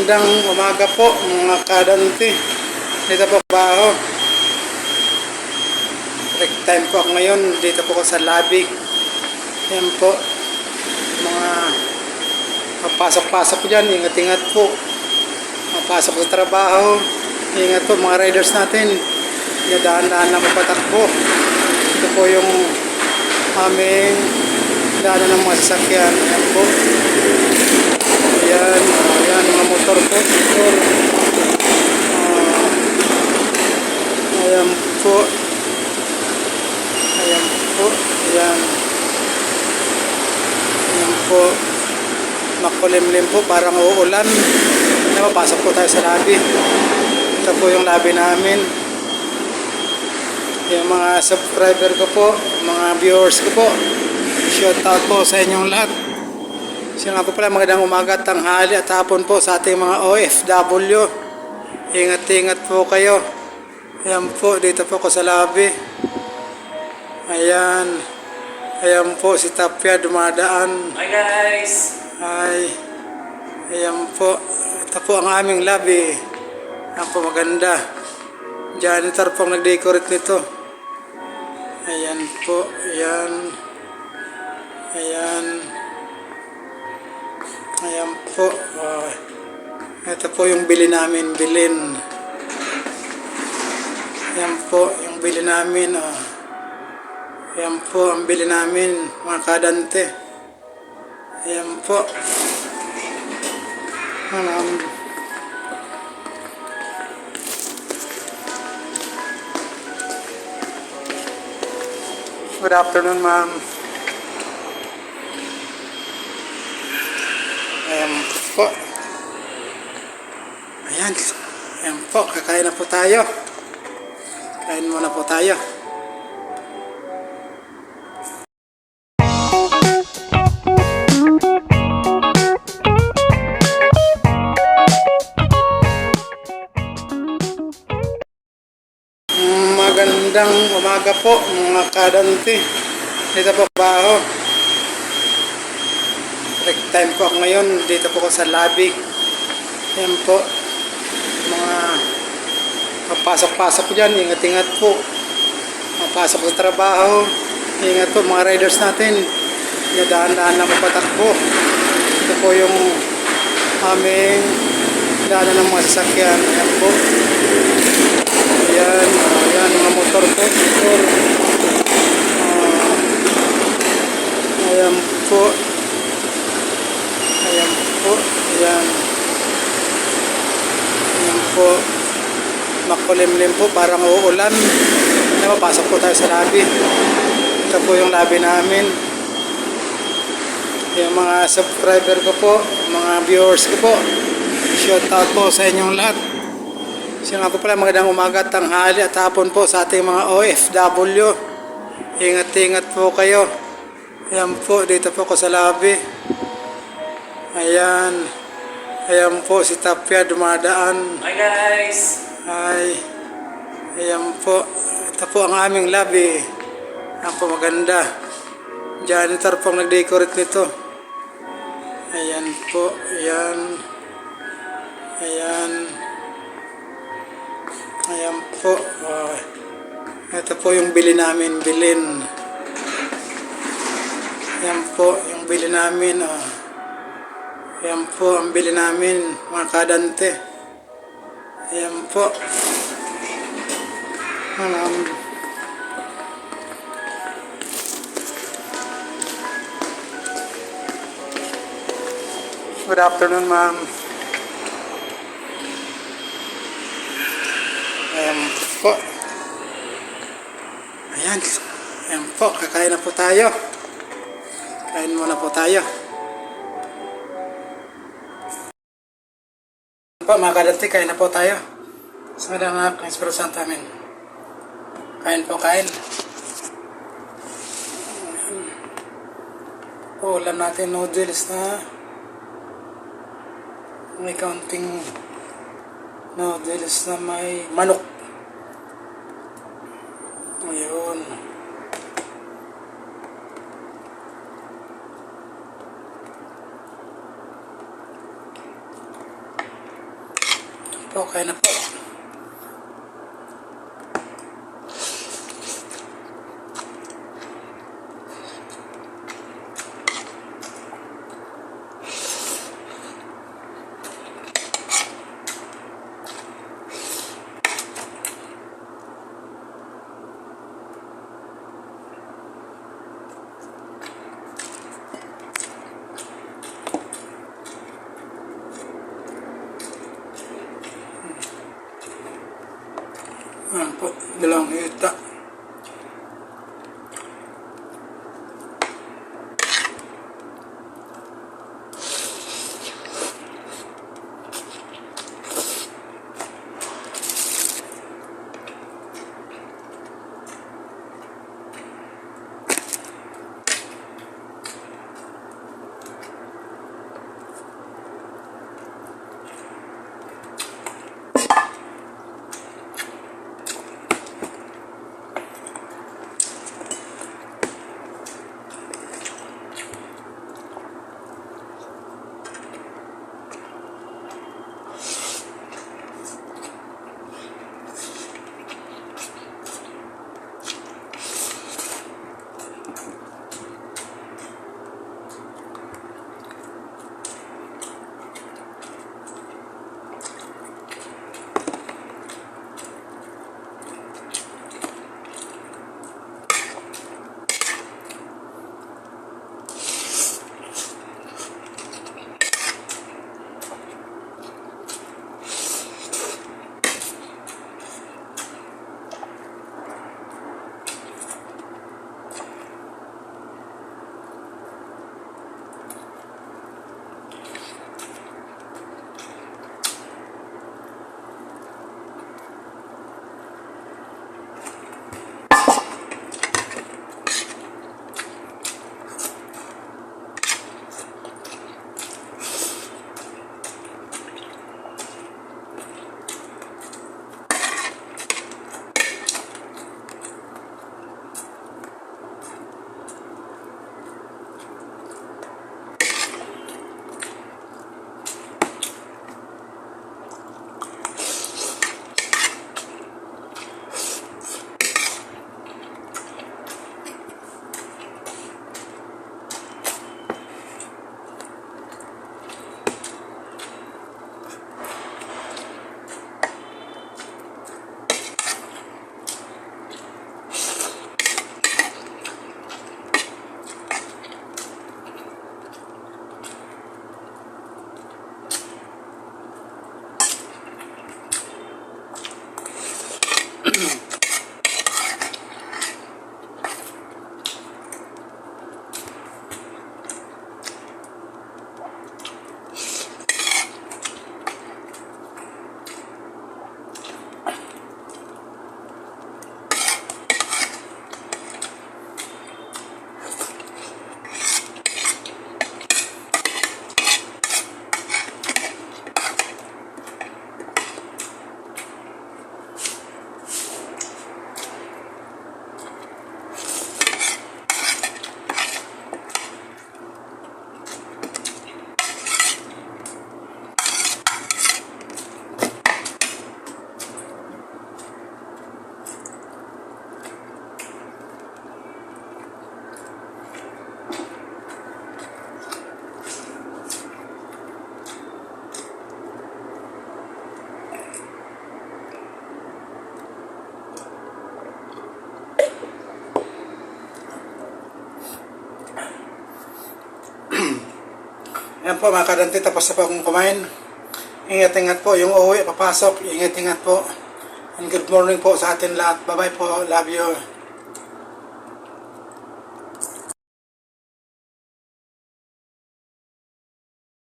Magandang umaga po mga kadante. Dito po baho. Break time po ako ngayon. Dito po ako sa lobby. Yan po. Mga papasok-pasok dyan. Ingat-ingat po. Mapasok sa trabaho. Ingat po mga riders natin. Dahan-dahan lang papatakbo. Ito po yung aming daanan ng mga sasakyan. Yan po. Ayan, ayan mga motor po. Motor. Ayan po. Ayan po. Ayan. Ayan po. Makulimlim po. Parang uulan. Mapasok po tayo sa lobby. Ito po yung lobby namin. Yung mga subscriber ko po, mga viewers ko po, shout out po sa inyong lahat. Siya nga po pala, magandang umaga, tanghali at hapon po sa ating mga OFW. Ingat-ingat po kayo. Ayan po, dito po ako sa lobby. Ayan. Ayan po si Tapia dumadaan. Hi guys! Hi. Ayan po. Ito po ang aming lobby. Ayan po, maganda. Janitor pong nag-decorate nito. Ayan po. Ayan. Ayan. Ayan po. Ito po yung bili namin. Bilin. Ayan po yung bili namin. Ayan po ang bili namin. Mga kadante. Ayan po. Good afternoon, ma'am. Ayan po. Ayan. Ayan po. Kakain na po tayo. Kain muna po tayo. Magandang umaga po mga kadante. Dito po baho. Break time po ako ngayon. Dito po ako sa lobby. Yan po. Mga papasok-pasok dyan. Ingat-ingat po. Mapasok sa trabaho. Ingat po mga riders natin. Dahan-dahan lang papatakbo. Ito po yung aming daanan ng mga sasakyan. Ayan po. Ayan. Ayan mga motor po. Motor. Ayan po. Ayan po. Ayan. Ayan po. Makulimlim po. Parang uulan. Mapasok po tayo sa lobby. Ito po yung lobby namin. Yung mga subscriber ko po, mga viewers ko po, shout out po sa inyong lahat. Siya nga po pala, magandang umaga, tanghali at hapon po sa ating mga OFW. Ingat-ingat po kayo. Ayan po, dito po ako sa lobby. Ayan. Ayan po si Tapia dumadaan. Hi guys! Hi. Ayan po. Ito po ang aming lobby. Ayan po, maganda. Janitor pong nag-decorate nito. Ayan po. Ayan. Ayan. Ayan po. Ito po yung bili namin. Bilin. Ayan po yung bili namin. Ayan po ang bili namin. Mga kadante. Ayan po. Good afternoon, ma'am. Ayan po. Ayan. Ayan po. Kakain na po tayo. Kain muna po tayo. Po, mga kadante, kain na po tayo. Sa mga Espiritu Santo amin. Kain po, kain. Ulam natin noodles na may kaunting noodles na may manok. Ayun. kaya na po. Ayan po, dalawang hita. Yan po mga kadante, tapos na po akong kumain. Ingat-ingat po yung uuwi, papasok. Ingat-ingat po. And good morning po sa atin lahat. Bye-bye po. Love you.